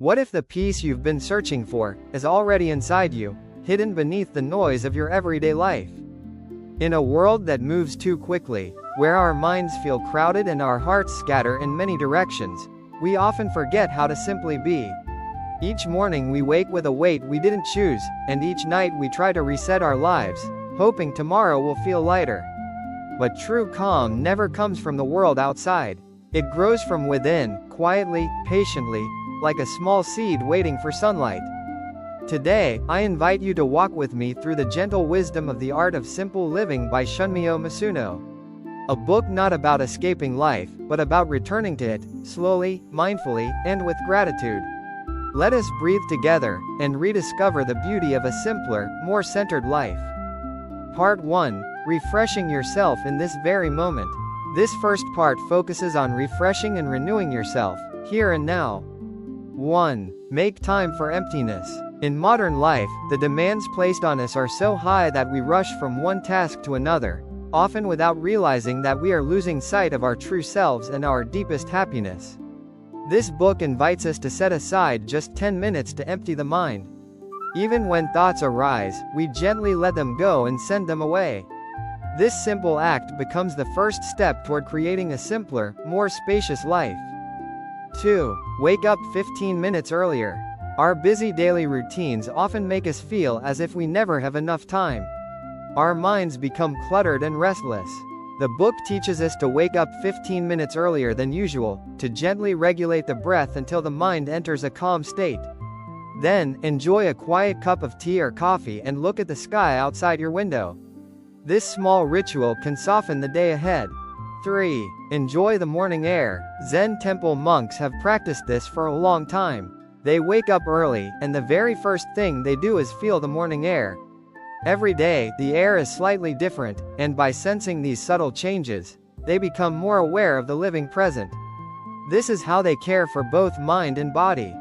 What if the peace you've been searching for is already inside you, hidden beneath the noise of your everyday life? In a world that moves too quickly, where our minds feel crowded and our hearts scatter in many directions, we often forget how to simply be. Each morning we wake with a weight we didn't choose, and each night we try to reset our lives, hoping tomorrow will feel lighter. But true calm never comes from the world outside. It grows from within, quietly, patiently, like a small seed waiting for sunlight. Today, I invite you to walk with me through the gentle wisdom of the art of simple living by Shunmyo Masuno. A book not about escaping life, but about returning to it, slowly, mindfully, and with gratitude. Let us breathe together, and rediscover the beauty of a simpler, more centered life. Part 1. Refreshing yourself in this very moment. This first part focuses on refreshing and renewing yourself, here and now. 1. Make time for emptiness. In modern life, the demands placed on us are so high that we rush from one task to another, often without realizing that we are losing sight of our true selves and our deepest happiness. This book invites us to set aside just 10 minutes to empty the mind. Even when thoughts arise, we gently let them go and send them away. This simple act becomes the first step toward creating a simpler, more spacious life. 2. Wake up 15 minutes earlier. Our busy daily routines often make us feel as if we never have enough time. Our minds become cluttered and restless. The book teaches us to wake up 15 minutes earlier than usual, to gently regulate the breath until the mind enters a calm state. Then, enjoy a quiet cup of tea or coffee and look at the sky outside your window. This small ritual can soften the day ahead. 3. Enjoy the morning air. Zen temple monks have practiced this for a long time. They wake up early, and the very first thing they do is feel the morning air. Every day, the air is slightly different, and by sensing these subtle changes, they become more aware of the living present. This is how they care for both mind and body.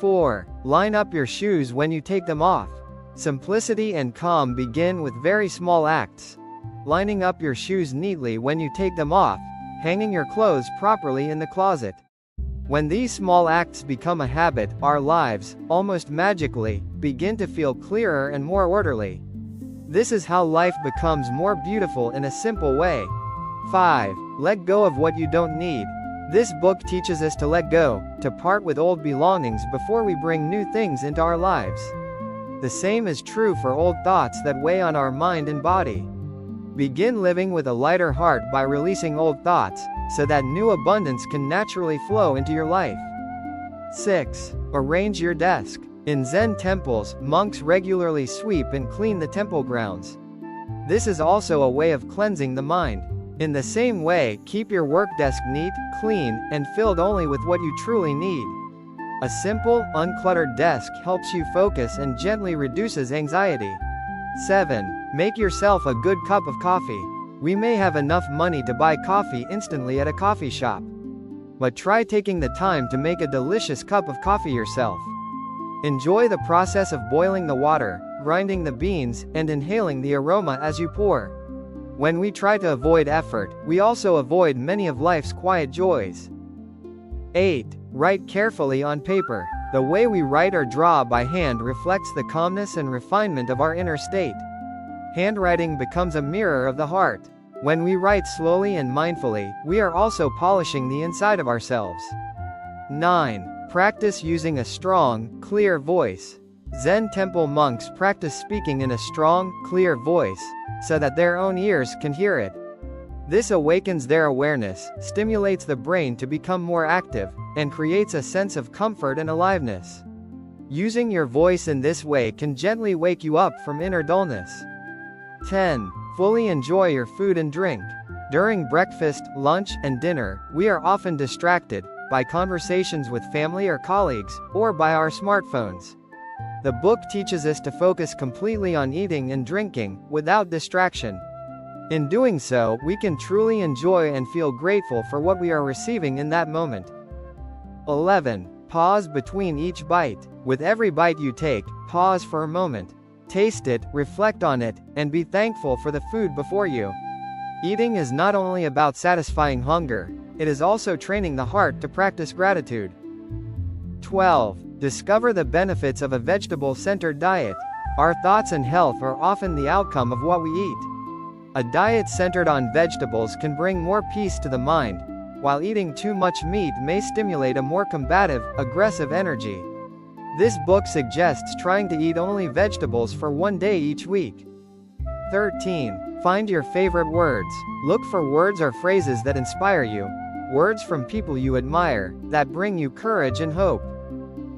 4. Line up your shoes when you take them off. Simplicity and calm begin with very small acts. Lining up your shoes neatly when you take them off, hanging your clothes properly in the closet. When these small acts become a habit, our lives, almost magically, begin to feel clearer and more orderly. This is how life becomes more beautiful in a simple way. 5. Let go of what you don't need. This book teaches us to let go, to part with old belongings before we bring new things into our lives. The same is true for old thoughts that weigh on our mind and body. Begin living with a lighter heart by releasing old thoughts, so that new abundance can naturally flow into your life. 6. Arrange your desk. In Zen temples, monks regularly sweep and clean the temple grounds. This is also a way of cleansing the mind. In the same way, keep your work desk neat, clean, and filled only with what you truly need. A simple, uncluttered desk helps you focus and gently reduces anxiety. 7. Make yourself a good cup of coffee. We may have enough money to buy coffee instantly at a coffee shop. But try taking the time to make a delicious cup of coffee yourself. Enjoy the process of boiling the water, grinding the beans, and inhaling the aroma as you pour. When we try to avoid effort, we also avoid many of life's quiet joys. 8. Write carefully on paper. The way we write or draw by hand reflects the calmness and refinement of our inner state. Handwriting becomes a mirror of the heart. When we write slowly and mindfully, we are also polishing the inside of ourselves. 9. Practice using a strong, clear voice. Zen temple monks practice speaking in a strong, clear voice, so that their own ears can hear it. This awakens their awareness, stimulates the brain to become more active, and creates a sense of comfort and aliveness. Using your voice in this way can gently wake you up from inner dullness. 10. Fully enjoy your food and drink. During breakfast, lunch, and dinner, we are often distracted by conversations with family or colleagues, or by our smartphones. The book teaches us to focus completely on eating and drinking, without distraction. In doing so, we can truly enjoy and feel grateful for what we are receiving in that moment. 11. Pause between each bite. With every bite you take, pause for a moment. Taste it, reflect on it, and be thankful for the food before you. Eating is not only about satisfying hunger, it is also training the heart to practice gratitude. 12. Discover the benefits of a vegetable-centered diet. Our thoughts and health are often the outcome of what we eat. A diet centered on vegetables can bring more peace to the mind, while eating too much meat may stimulate a more combative, aggressive energy. This book suggests trying to eat only vegetables for one day each week. 13. Find your favorite words. Look for words or phrases that inspire you, words from people you admire, that bring you courage and hope.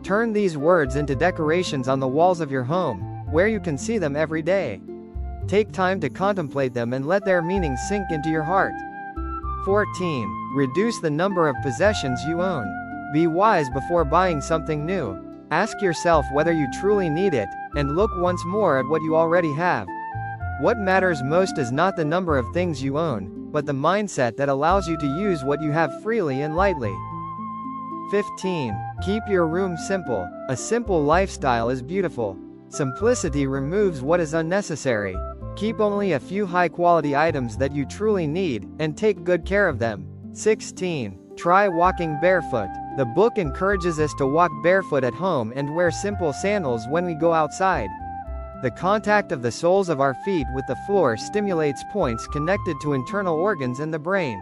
Turn these words into decorations on the walls of your home, where you can see them every day. Take time to contemplate them and let their meaning sink into your heart. 14. Reduce the number of possessions you own. Be wise before buying something new. Ask yourself whether you truly need it, and look once more at what you already have. What matters most is not the number of things you own, but the mindset that allows you to use what you have freely and lightly. 15. Keep your room simple. A simple lifestyle is beautiful. Simplicity removes what is unnecessary. Keep only a few high-quality items that you truly need, and take good care of them. 16. Try walking barefoot. The book encourages us to walk barefoot at home and wear simple sandals when we go outside. The contact of the soles of our feet with the floor stimulates points connected to internal organs in the brain.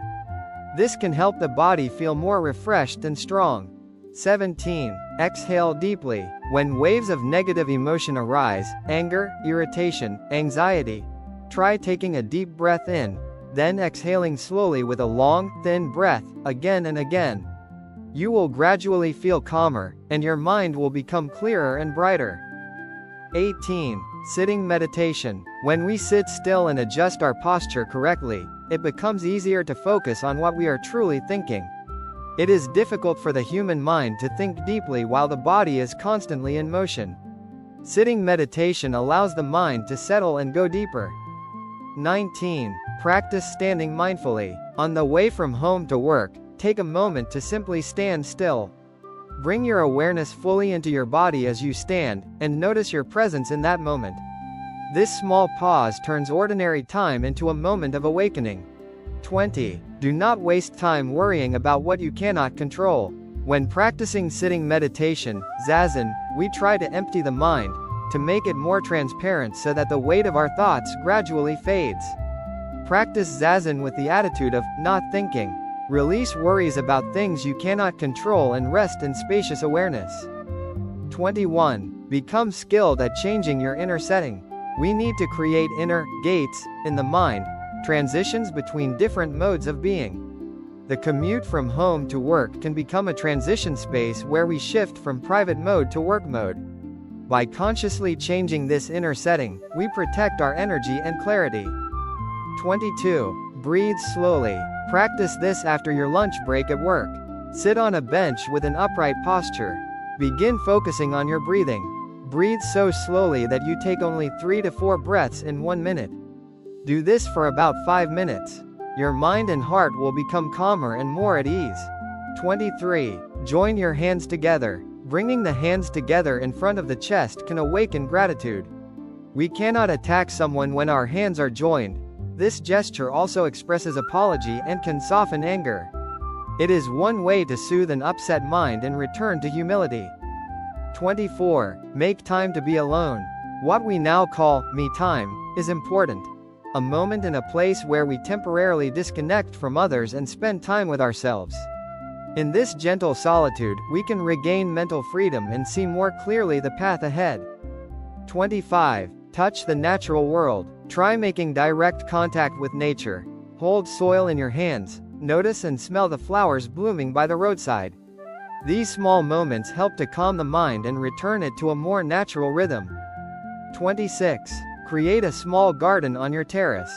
This can help the body feel more refreshed and strong. 17. Exhale deeply. When waves of negative emotion arise, anger, irritation, anxiety, try taking a deep breath in, then exhaling slowly with a long, thin breath, again and again. You will gradually feel calmer, and your mind will become clearer and brighter. 18. Sitting meditation. When we sit still and adjust our posture correctly, it becomes easier to focus on what we are truly thinking. It is difficult for the human mind to think deeply while the body is constantly in motion. Sitting meditation allows the mind to settle and go deeper. 19. Practice standing mindfully. On the way from home to work, take a moment to simply stand still. Bring your awareness fully into your body as you stand, and notice your presence in that moment. This small pause turns ordinary time into a moment of awakening. 20. Do not waste time worrying about what you cannot control. When practicing sitting meditation, zazen, we try to empty the mind, to make it more transparent so that the weight of our thoughts gradually fades. Practice zazen with the attitude of not thinking. Release worries about things you cannot control and rest in spacious awareness. 21. Become skilled at changing your inner setting. We need to create inner gates in the mind, transitions between different modes of being. The commute from home to work can become a transition space where we shift from private mode to work mode. By consciously changing this inner setting, we protect our energy and clarity. 22. Breathe slowly. Practice this after your lunch break at work. Sit on a bench with an upright posture. Begin focusing on your breathing. Breathe so slowly that you take only 3 to 4 breaths in 1 minute. Do this for about 5 minutes. Your mind and heart will become calmer and more at ease. 23. Join your hands together. Bringing the hands together in front of the chest can awaken gratitude. We cannot attack someone when our hands are joined. This gesture also expresses apology and can soften anger. It is one way to soothe an upset mind and return to humility. 24. Make time to be alone. What we now call me time is important. A moment in a place where we temporarily disconnect from others and spend time with ourselves. In this gentle solitude, we can regain mental freedom and see more clearly the path ahead. 25. Touch the natural world. Try making direct contact with nature. Hold soil in your hands. Notice and smell the flowers blooming by the roadside. These small moments help to calm the mind and return it to a more natural rhythm. 26. Create a small garden on your terrace.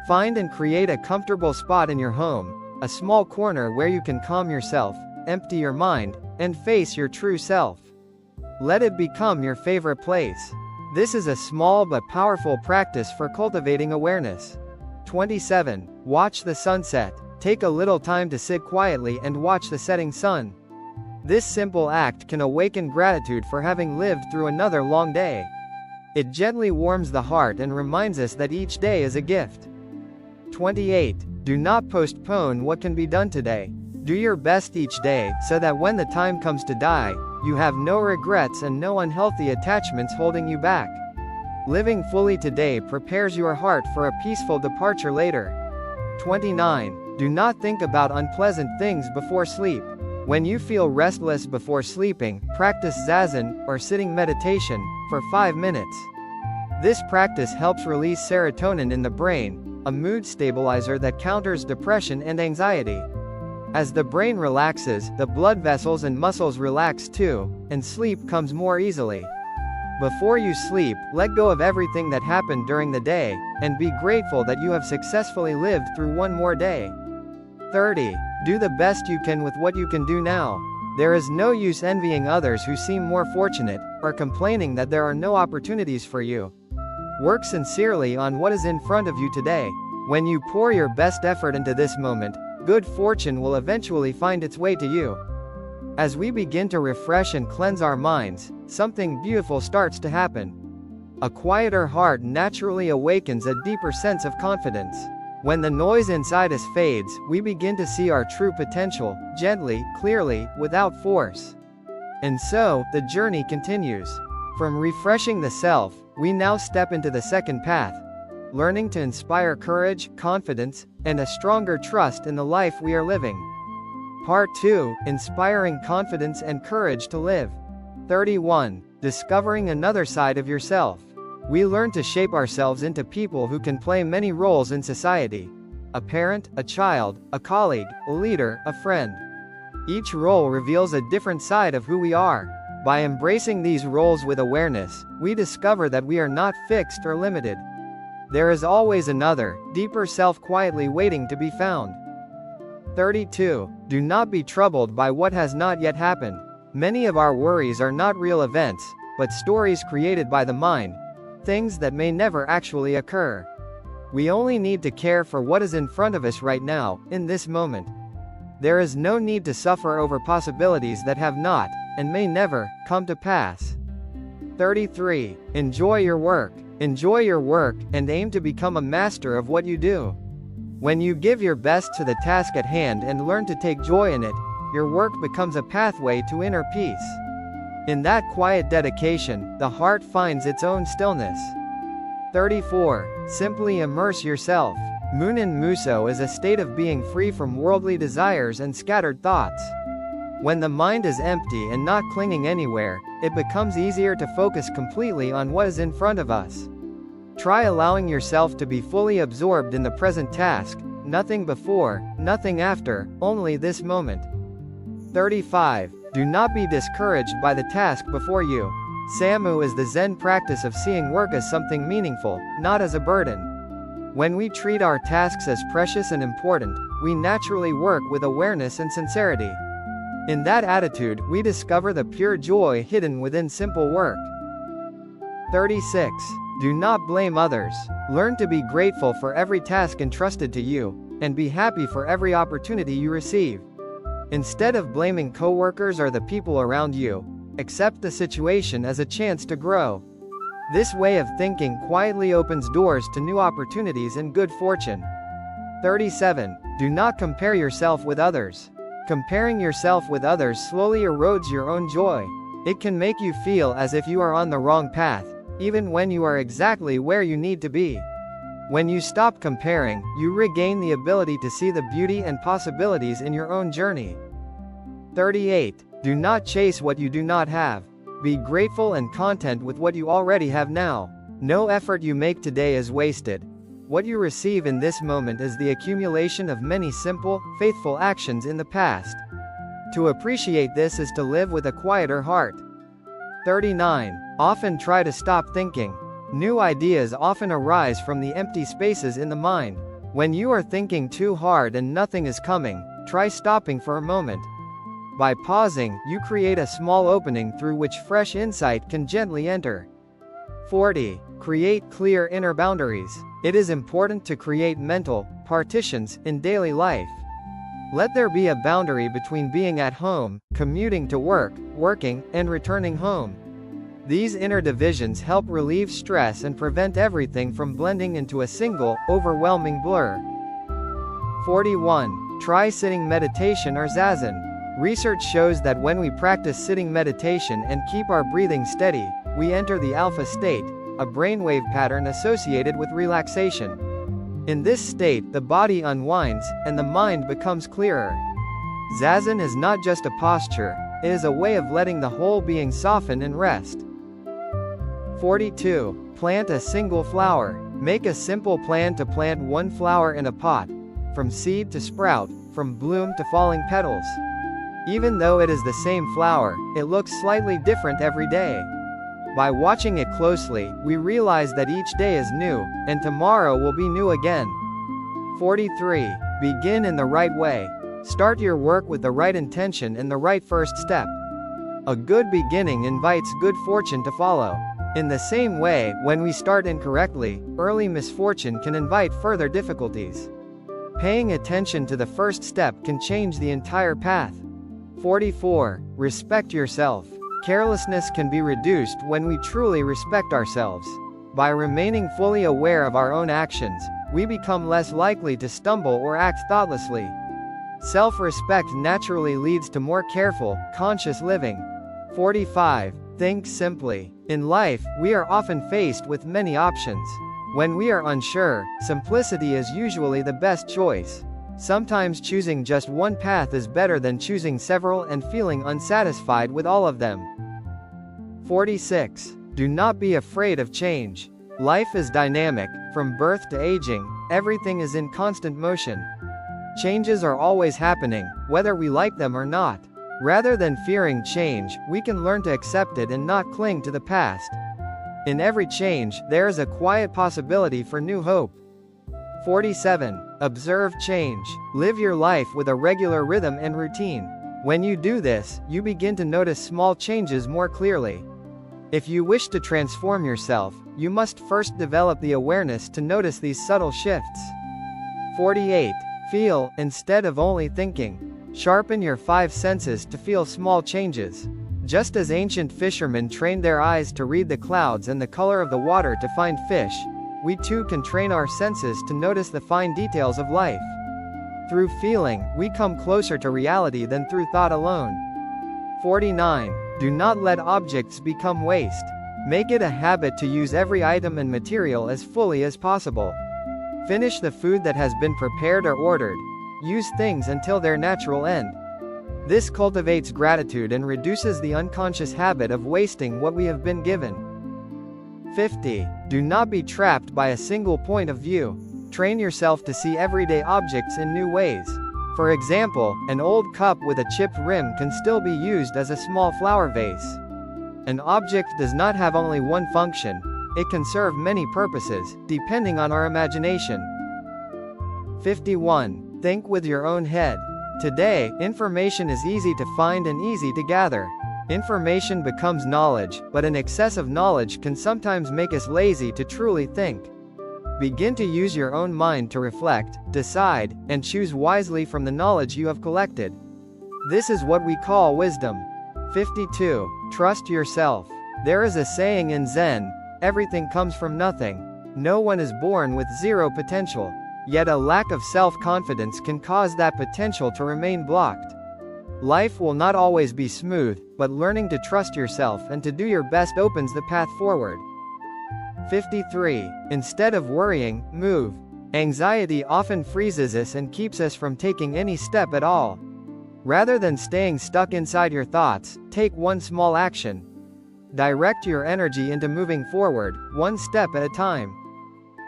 Find and create a comfortable spot in your home, a small corner where you can calm yourself, empty your mind, and face your true self. Let it become your favorite place. This is a small but powerful practice for cultivating awareness. 27. Watch the sunset. Take a little time to sit quietly and watch the setting sun. This simple act can awaken gratitude for having lived through another long day. It gently warms the heart and reminds us that each day is a gift. 28. Do not postpone what can be done today. Do your best each day, so that when the time comes to die, You have no regrets and no unhealthy attachments holding you back. Living fully today prepares your heart for a peaceful departure later. 29. Do not think about unpleasant things before sleep. When you feel restless before sleeping, practice zazen, or sitting meditation, for 5 minutes. This practice helps release serotonin in the brain, a mood stabilizer that counters depression and anxiety. As the brain relaxes, the blood vessels and muscles relax too, and sleep comes more easily. Before you sleep, let go of everything that happened during the day, and be grateful that you have successfully lived through one more day. 30. Do the best you can with what you can do now. There is no use envying others who seem more fortunate, or complaining that there are no opportunities for you. Work sincerely on what is in front of you today. When you pour your best effort into this moment, good fortune will eventually find its way to you. As we begin to refresh and cleanse our minds, something beautiful starts to happen. A quieter heart naturally awakens a deeper sense of confidence. When the noise inside us fades, we begin to see our true potential, gently, clearly, without force. And so, the journey continues. From refreshing the self, we now step into the second path, learning to inspire courage, confidence, and a stronger trust in the life we are living. Part 2, Inspiring Confidence and Courage to Live. 31. Discovering another side of yourself. We learn to shape ourselves into people who can play many roles in society. A parent, a child, a colleague, a leader, a friend. Each role reveals a different side of who we are. By embracing these roles with awareness, we discover that we are not fixed or limited. There is always another, deeper self quietly waiting to be found. 32. Do not be troubled by what has not yet happened. Many of our worries are not real events, but stories created by the mind, things that may never actually occur. We only need to care for what is in front of us right now, in this moment. There is no need to suffer over possibilities that have not, and may never, come to pass. 33. Enjoy your work. Enjoy your work, and aim to become a master of what you do. When you give your best to the task at hand and learn to take joy in it, your work becomes a pathway to inner peace. In that quiet dedication, the heart finds its own stillness. 34. Simply immerse yourself. Munin Muso is a state of being free from worldly desires and scattered thoughts. When the mind is empty and not clinging anywhere, it becomes easier to focus completely on what is in front of us. Try allowing yourself to be fully absorbed in the present task, nothing before, nothing after, only this moment. 35. Do not be discouraged by the task before you. Samu is the Zen practice of seeing work as something meaningful, not as a burden. When we treat our tasks as precious and important, we naturally work with awareness and sincerity. In that attitude, we discover the pure joy hidden within simple work. 36. Do not blame others. Learn to be grateful for every task entrusted to you, and be happy for every opportunity you receive. Instead of blaming coworkers or the people around you, accept the situation as a chance to grow. This way of thinking quietly opens doors to new opportunities and good fortune. 37. Do not compare yourself with others. Comparing yourself with others slowly erodes your own joy. It can make you feel as if you are on the wrong path, even when you are exactly where you need to be. When you stop comparing, you regain the ability to see the beauty and possibilities in your own journey. 38. Do not chase what you do not have. Be grateful and content with what you already have now. No effort you make today is wasted. What you receive in this moment is the accumulation of many simple, faithful actions in the past. To appreciate this is to live with a quieter heart. 39. Often try to stop thinking. New ideas often arise from the empty spaces in the mind. When you are thinking too hard and nothing is coming, try stopping for a moment. By pausing, you create a small opening through which fresh insight can gently enter. 40. Create clear inner boundaries. It is important to create mental partitions in daily life. Let there be a boundary between being at home, commuting to work, working, and returning home. These inner divisions help relieve stress and prevent everything from blending into a single, overwhelming blur. 41. Try sitting meditation or zazen. Research shows that when we practice sitting meditation and keep our breathing steady, we enter the alpha state, a brainwave pattern associated with relaxation. In this state, the body unwinds, and the mind becomes clearer. Zazen is not just a posture, it is a way of letting the whole being soften and rest. 42. Plant a single flower. Make a simple plan to plant one flower in a pot, from seed to sprout, from bloom to falling petals. Even though it is the same flower, it looks slightly different every day. By watching it closely, we realize that each day is new, and tomorrow will be new again. 43. Begin in the right way. Start your work with the right intention and the right first step. A good beginning invites good fortune to follow. In the same way, when we start incorrectly, early misfortune can invite further difficulties. Paying attention to the first step can change the entire path. 44. Respect yourself. Carelessness can be reduced when we truly respect ourselves. By remaining fully aware of our own actions, we become less likely to stumble or act thoughtlessly. Self-respect naturally leads to more careful, conscious living. 45. Think simply. In life, we are often faced with many options. When we are unsure, simplicity is usually the best choice. Sometimes choosing just one path is better than choosing several and feeling unsatisfied with all of them. 46. Do not be afraid of change. Life is dynamic, from birth to aging, everything is in constant motion. Changes are always happening, whether we like them or not. Rather than fearing change, we can learn to accept it and not cling to the past. In every change, there is a quiet possibility for new hope. 47. Observe change. Live your life with a regular rhythm and routine. When you do this, you begin to notice small changes more clearly. If you wish to transform yourself, you must first develop the awareness to notice these subtle shifts. 48. Feel, instead of only thinking. Sharpen your five senses to feel small changes. Just as ancient fishermen trained their eyes to read the clouds and the color of the water to find fish, we too can train our senses to notice the fine details of life. Through feeling, we come closer to reality than through thought alone. 49. Do not let objects become waste. Make it a habit to use every item and material as fully as possible. Finish the food that has been prepared or ordered. Use things until their natural end. This cultivates gratitude and reduces the unconscious habit of wasting what we have been given. 50. Do not be trapped by a single point of view. Train yourself to see everyday objects in new ways. For example, an old cup with a chipped rim can still be used as a small flower vase. An object does not have only one function, it can serve many purposes, depending on our imagination. 51. Think with your own head. Today, information is easy to find and easy to gather. Information becomes knowledge, but an excess of knowledge can sometimes make us lazy to truly think. Begin to use your own mind to reflect, decide, and choose wisely from the knowledge you have collected. This is what we call wisdom. 52. Trust yourself. There is a saying in Zen, everything comes from nothing. No one is born with zero potential. Yet a lack of self-confidence can cause that potential to remain blocked. Life will not always be smooth, but learning to trust yourself and to do your best opens the path forward. 53. Instead of worrying, move. Anxiety often freezes us and keeps us from taking any step at all. Rather than staying stuck inside your thoughts, take one small action. Direct your energy into moving forward, one step at a time.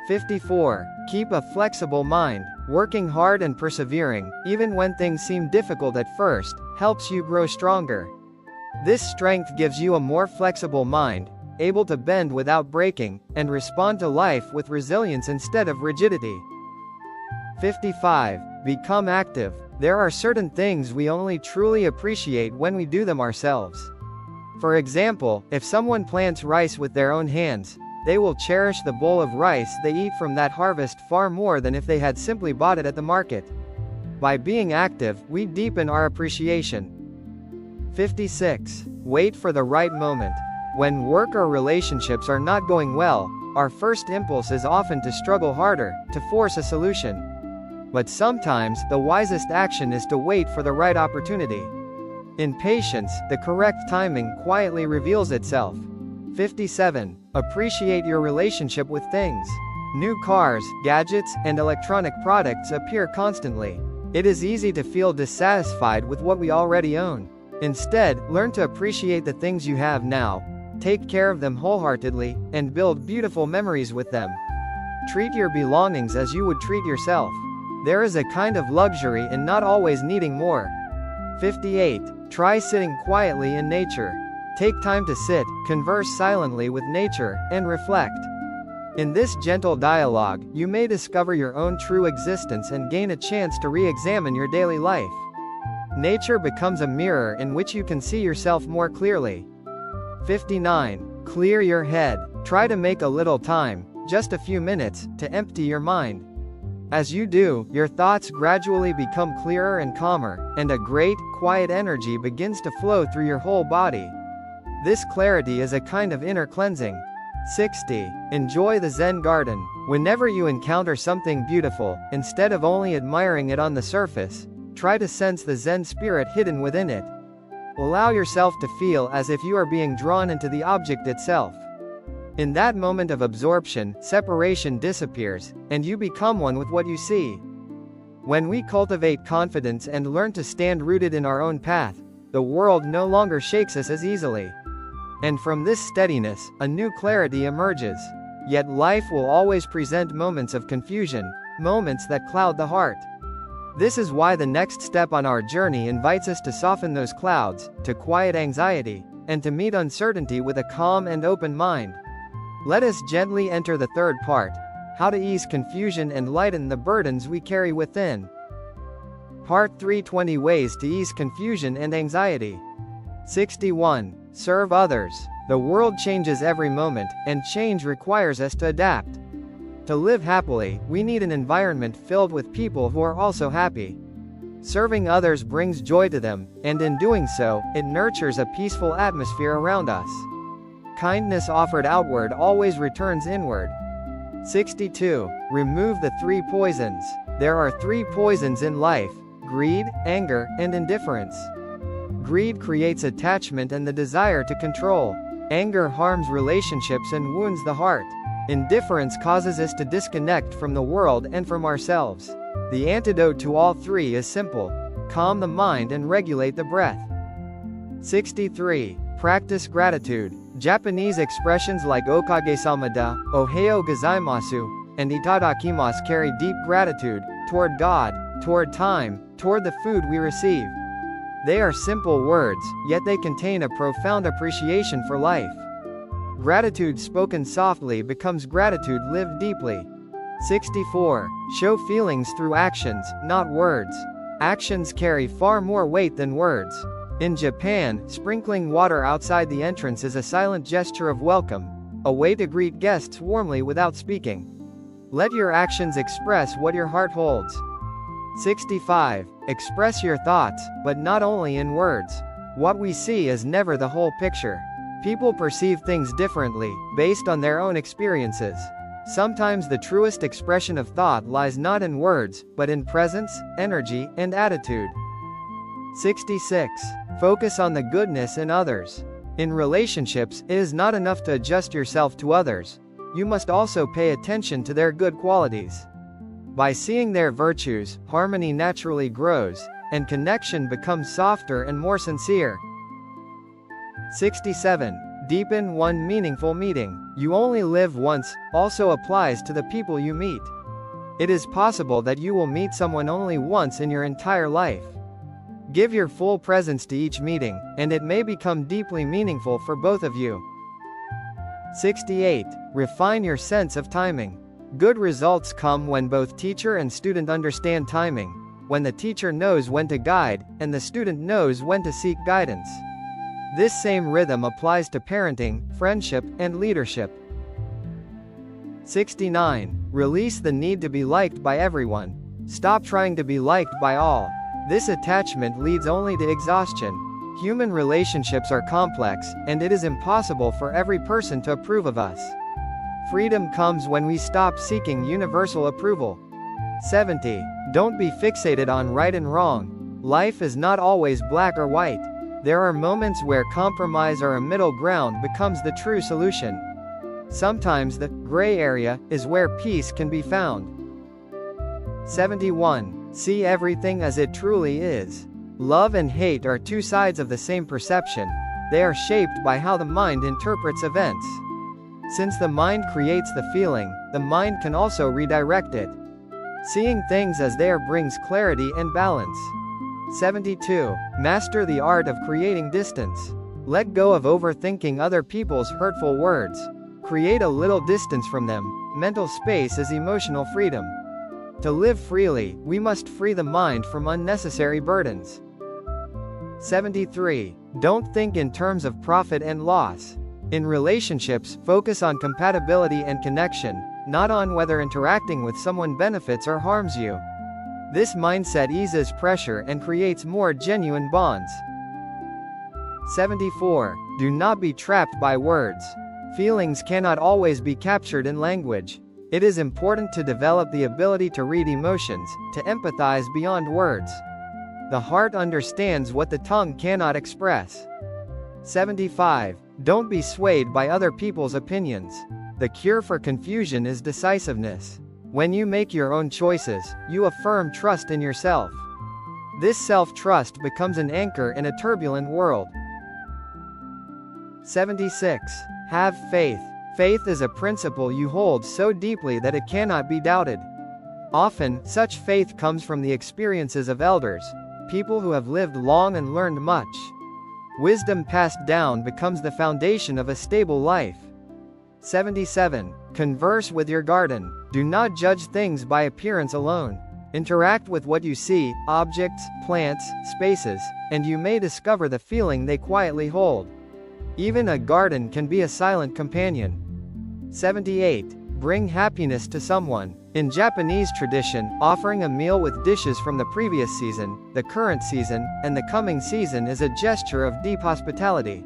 54. Keep a flexible mind. Working hard and persevering, even when things seem difficult at first, helps you grow stronger. This strength gives you a more flexible mind, able to bend without breaking, and respond to life with resilience instead of rigidity. 55. Become active. There are certain things we only truly appreciate when we do them ourselves. For example, if someone plants rice with their own hands, they will cherish the bowl of rice they eat from that harvest far more than if they had simply bought it at the market. By being active, we deepen our appreciation. 56. Wait for the right moment. When work or relationships are not going well, our first impulse is often to struggle harder, to force a solution. But sometimes, the wisest action is to wait for the right opportunity. In patience, the correct timing quietly reveals itself. 57. Appreciate your relationship with things. New cars, gadgets, and electronic products appear constantly. It is easy to feel dissatisfied with what we already own. Instead, learn to appreciate the things you have now. Take care of them wholeheartedly, and build beautiful memories with them. Treat your belongings as you would treat yourself. There is a kind of luxury in not always needing more. 58. Try sitting quietly in nature. Take time to sit, converse silently with nature, and reflect. In this gentle dialogue, you may discover your own true existence and gain a chance to re-examine your daily life. Nature becomes a mirror in which you can see yourself more clearly. 59. Clear your head. Try to make a little time, just a few minutes, to empty your mind. As you do, your thoughts gradually become clearer and calmer, and a great, quiet energy begins to flow through your whole body. This clarity is a kind of inner cleansing. 60. Enjoy the Zen garden. Whenever you encounter something beautiful, instead of only admiring it on the surface, try to sense the Zen spirit hidden within it. Allow yourself to feel as if you are being drawn into the object itself. In that moment of absorption, separation disappears, and you become one with what you see. When we cultivate confidence and learn to stand rooted in our own path, the world no longer shakes us as easily. And from this steadiness, a new clarity emerges. Yet life will always present moments of confusion, moments that cloud the heart. This is why the next step on our journey invites us to soften those clouds, to quiet anxiety, and to meet uncertainty with a calm and open mind. Let us gently enter the third part, how to ease confusion and lighten the burdens we carry within. Part 3: 20 Ways to Ease Confusion and Anxiety. 61. Serve others. The world changes every moment, and change requires us to adapt. To live happily, we need an environment filled with people who are also happy. Serving others brings joy to them, and in doing so, it nurtures a peaceful atmosphere around us. Kindness offered outward always returns inward. 62. Remove the 3 poisons. There are 3 poisons in life: greed, anger, and indifference. Greed creates attachment and the desire to control. Anger harms relationships and wounds the heart. Indifference causes us to disconnect from the world and from ourselves. The antidote to all 3 is simple: calm the mind and regulate the breath. 63. Practice gratitude. Japanese expressions like okage-sama-da, ohayo gozaimasu, and itadakimasu carry deep gratitude, toward God, toward time, toward the food we receive. They are simple words, yet they contain a profound appreciation for life. Gratitude spoken softly becomes gratitude lived deeply. 64. Show feelings through actions, not words. Actions carry far more weight than words. In Japan, sprinkling water outside the entrance is a silent gesture of welcome, a way to greet guests warmly without speaking. Let your actions express what your heart holds. 65. Express your thoughts, but not only in words. What we see is never the whole picture. People perceive things differently, based on their own experiences. Sometimes the truest expression of thought lies not in words, but in presence, energy, and attitude. 66. Focus on the goodness in others. In relationships, it is not enough to adjust yourself to others. You must also pay attention to their good qualities. By seeing their virtues, harmony naturally grows, and connection becomes softer and more sincere. 67. Deepen one meaningful meeting. You only live once, also applies to the people you meet. It is possible that you will meet someone only once in your entire life. Give your full presence to each meeting, and it may become deeply meaningful for both of you. 68. Refine your sense of timing. Good results come when both teacher and student understand timing, when the teacher knows when to guide, and the student knows when to seek guidance. This same rhythm applies to parenting, friendship, and leadership. 69. Release the need to be liked by everyone. Stop trying to be liked by all. This attachment leads only to exhaustion. Human relationships are complex, and it is impossible for every person to approve of us. Freedom comes when we stop seeking universal approval. 70. Don't be fixated on right and wrong. Life is not always black or white. There are moments where compromise or a middle ground becomes the true solution. Sometimes the gray area is where peace can be found. 71. See everything as it truly is. Love and hate are two sides of the same perception. They are shaped by how the mind interprets events. Since the mind creates the feeling, the mind can also redirect it. Seeing things as they are brings clarity and balance. 72. Master the art of creating distance. Let go of overthinking other people's hurtful words. Create a little distance from them. Mental space is emotional freedom. To live freely, we must free the mind from unnecessary burdens. 73. Don't think in terms of profit and loss. In relationships, focus on compatibility and connection, not on whether interacting with someone benefits or harms you. This mindset eases pressure and creates more genuine bonds. 74. Do not be trapped by words. Feelings cannot always be captured in language. It is important to develop the ability to read emotions, to empathize beyond words. The heart understands what the tongue cannot express. 75. Don't be swayed by other people's opinions. The cure for confusion is decisiveness. When you make your own choices, you affirm trust in yourself. This self-trust becomes an anchor in a turbulent world. 76. Have faith. Faith is a principle you hold so deeply that it cannot be doubted. Often, such faith comes from the experiences of elders, people who have lived long and learned much. Wisdom passed down becomes the foundation of a stable life. 77. Converse with your garden. Do not judge things by appearance alone. Interact with what you see, objects, plants, spaces, and you may discover the feeling they quietly hold. Even a garden can be a silent companion. 78. Bring happiness to someone. In Japanese tradition, offering a meal with dishes from the previous season, the current season, and the coming season is a gesture of deep hospitality.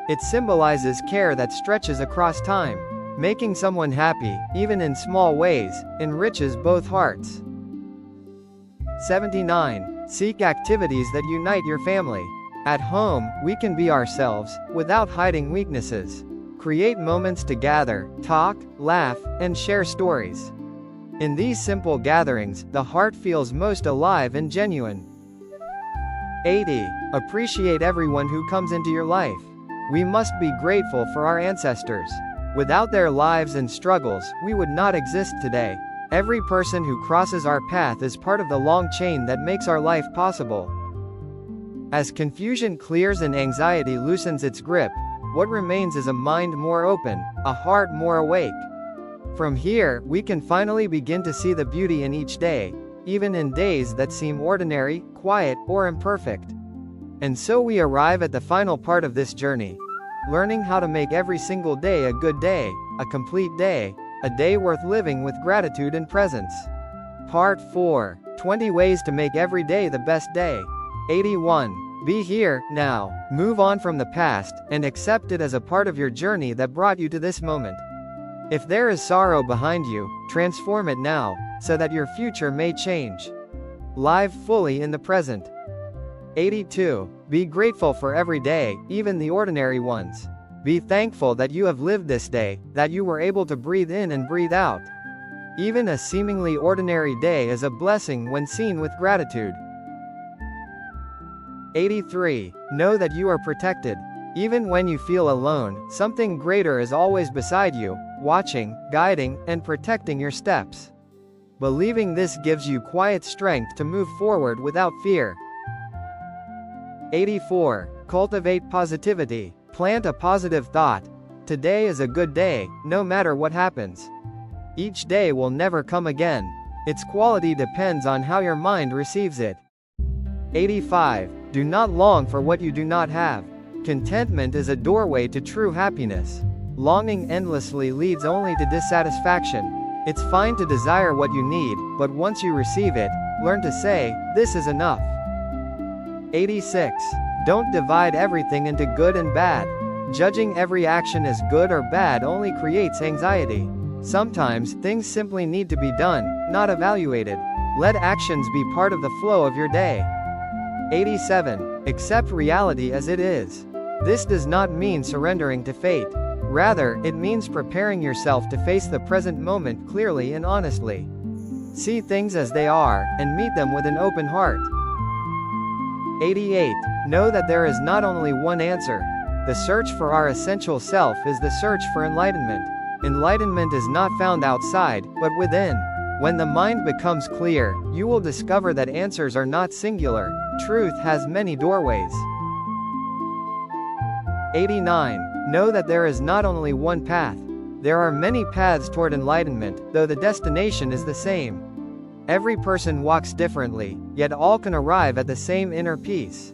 It symbolizes care that stretches across time. Making someone happy, even in small ways, enriches both hearts. 79. Seek activities that unite your family. At home, we can be ourselves, without hiding weaknesses. Create moments to gather, talk, laugh, and share stories. In these simple gatherings, the heart feels most alive and genuine. 80. Appreciate everyone who comes into your life. We must be grateful for our ancestors. Without their lives and struggles, we would not exist today. Every person who crosses our path is part of the long chain that makes our life possible. As confusion clears and anxiety loosens its grip, what remains is a mind more open, a heart more awake. From here, we can finally begin to see the beauty in each day, even in days that seem ordinary, quiet, or imperfect. And so we arrive at the final part of this journey. Learning how to make every single day a good day, a complete day, a day worth living with gratitude and presence. Part 4. 20 Ways to Make Every Day the Best Day. 81. Be here, now. Move on from the past, and accept it as a part of your journey that brought you to this moment. If there is sorrow behind you, transform it now, so that your future may change. Live fully in the present. 82. Be grateful for every day, even the ordinary ones. Be thankful that you have lived this day, that you were able to breathe in and breathe out. Even a seemingly ordinary day is a blessing when seen with gratitude. 83. Know that you are protected. Even when you feel alone, something greater is always beside you, watching, guiding, and protecting your steps. Believing this gives you quiet strength to move forward without fear. 84. Cultivate positivity. Plant a positive thought. Today is a good day, no matter what happens. Each day will never come again. Its quality depends on how your mind receives it. 85. Do not long for what you do not have. Contentment is a doorway to true happiness. Longing endlessly leads only to dissatisfaction. It's fine to desire what you need, but once you receive it, learn to say, "This is enough." 86. Don't divide everything into good and bad. Judging every action as good or bad only creates anxiety. Sometimes, things simply need to be done, not evaluated. Let actions be part of the flow of your day. 87. Accept reality as it is. This does not mean surrendering to fate. Rather, it means preparing yourself to face the present moment clearly and honestly. See things as they are, and meet them with an open heart. 88. Know that there is not only one answer. The search for our essential self is the search for enlightenment. Enlightenment is not found outside, but within. When the mind becomes clear, you will discover that answers are not singular. Truth has many doorways. 89. Know that there is not only one path. There are many paths toward enlightenment, though the destination is the same. Every person walks differently, yet all can arrive at the same inner peace.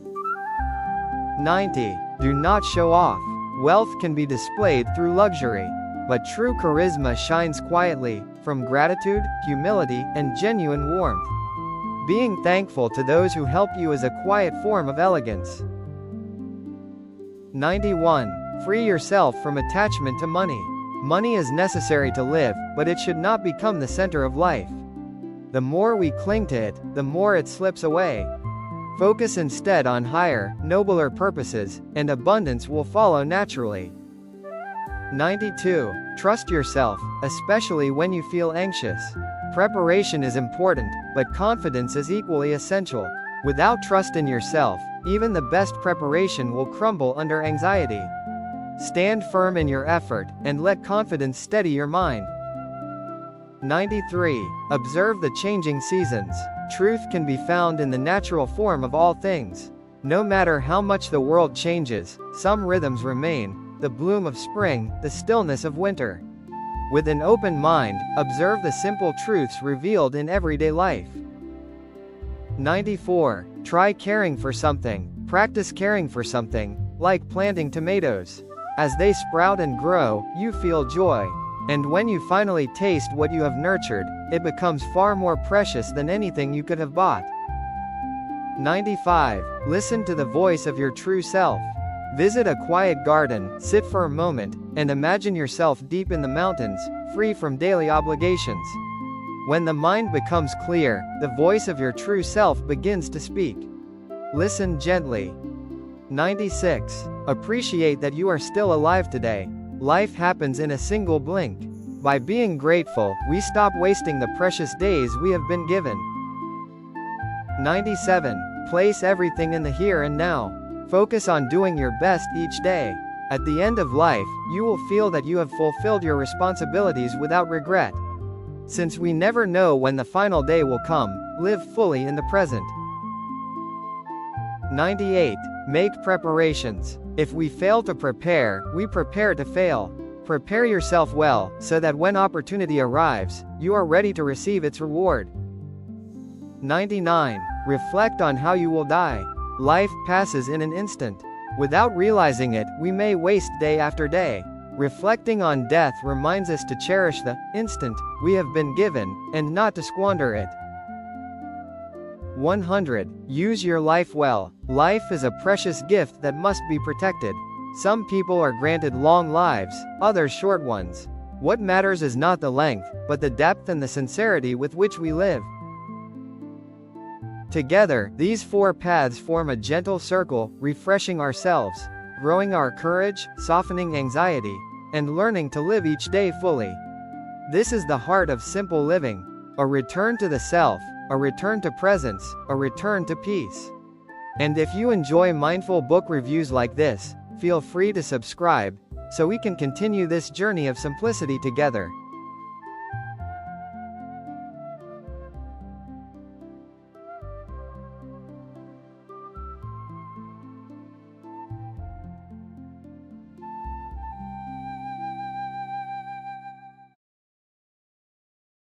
90. Do not show off. Wealth can be displayed through luxury. But true charisma shines quietly, from gratitude, humility, and genuine warmth. Being thankful to those who help you is a quiet form of elegance. 91. Free yourself from attachment to money. Money is necessary to live, but it should not become the center of life. The more we cling to it, the more it slips away. Focus instead on higher, nobler purposes, and abundance will follow naturally. 92. Trust yourself, especially when you feel anxious. Preparation is important, but confidence is equally essential. Without trust in yourself, even the best preparation will crumble under anxiety. Stand firm in your effort, and let confidence steady your mind. 93. Observe the changing seasons. Truth can be found in the natural form of all things. No matter how much the world changes, some rhythms remain. The bloom of spring, the stillness of winter. With an open mind, observe the simple truths revealed in everyday life. 94. Try caring for something. Practice caring for something, like planting tomatoes. As they sprout and grow, you feel joy. And when you finally taste what you have nurtured, it becomes far more precious than anything you could have bought. 95. Listen to the voice of your true self. Visit a quiet garden, sit for a moment, and imagine yourself deep in the mountains, free from daily obligations. When the mind becomes clear, the voice of your true self begins to speak. Listen gently. 96. Appreciate that you are still alive today. Life happens in a single blink. By being grateful, we stop wasting the precious days we have been given. 97. Place everything in the here and now. Focus on doing your best each day. At the end of life, you will feel that you have fulfilled your responsibilities without regret. Since we never know when the final day will come, live fully in the present. 98. Make preparations. If we fail to prepare, we prepare to fail. Prepare yourself well, so that when opportunity arrives, you are ready to receive its reward. 99. Reflect on how you will die. Life passes in an instant. Without realizing it, we may waste day after day. Reflecting on death reminds us to cherish the instant we have been given, and not to squander it. 100. Use your life well. Life is a precious gift that must be protected. Some people are granted long lives, others short ones. What matters is not the length, but the depth and the sincerity with which we live. Together, these four paths form a gentle circle, refreshing ourselves, growing our courage, softening anxiety, and learning to live each day fully. This is the heart of simple living, a return to the self, a return to presence, a return to peace. And if you enjoy mindful book reviews like this, feel free to subscribe, so we can continue this journey of simplicity together.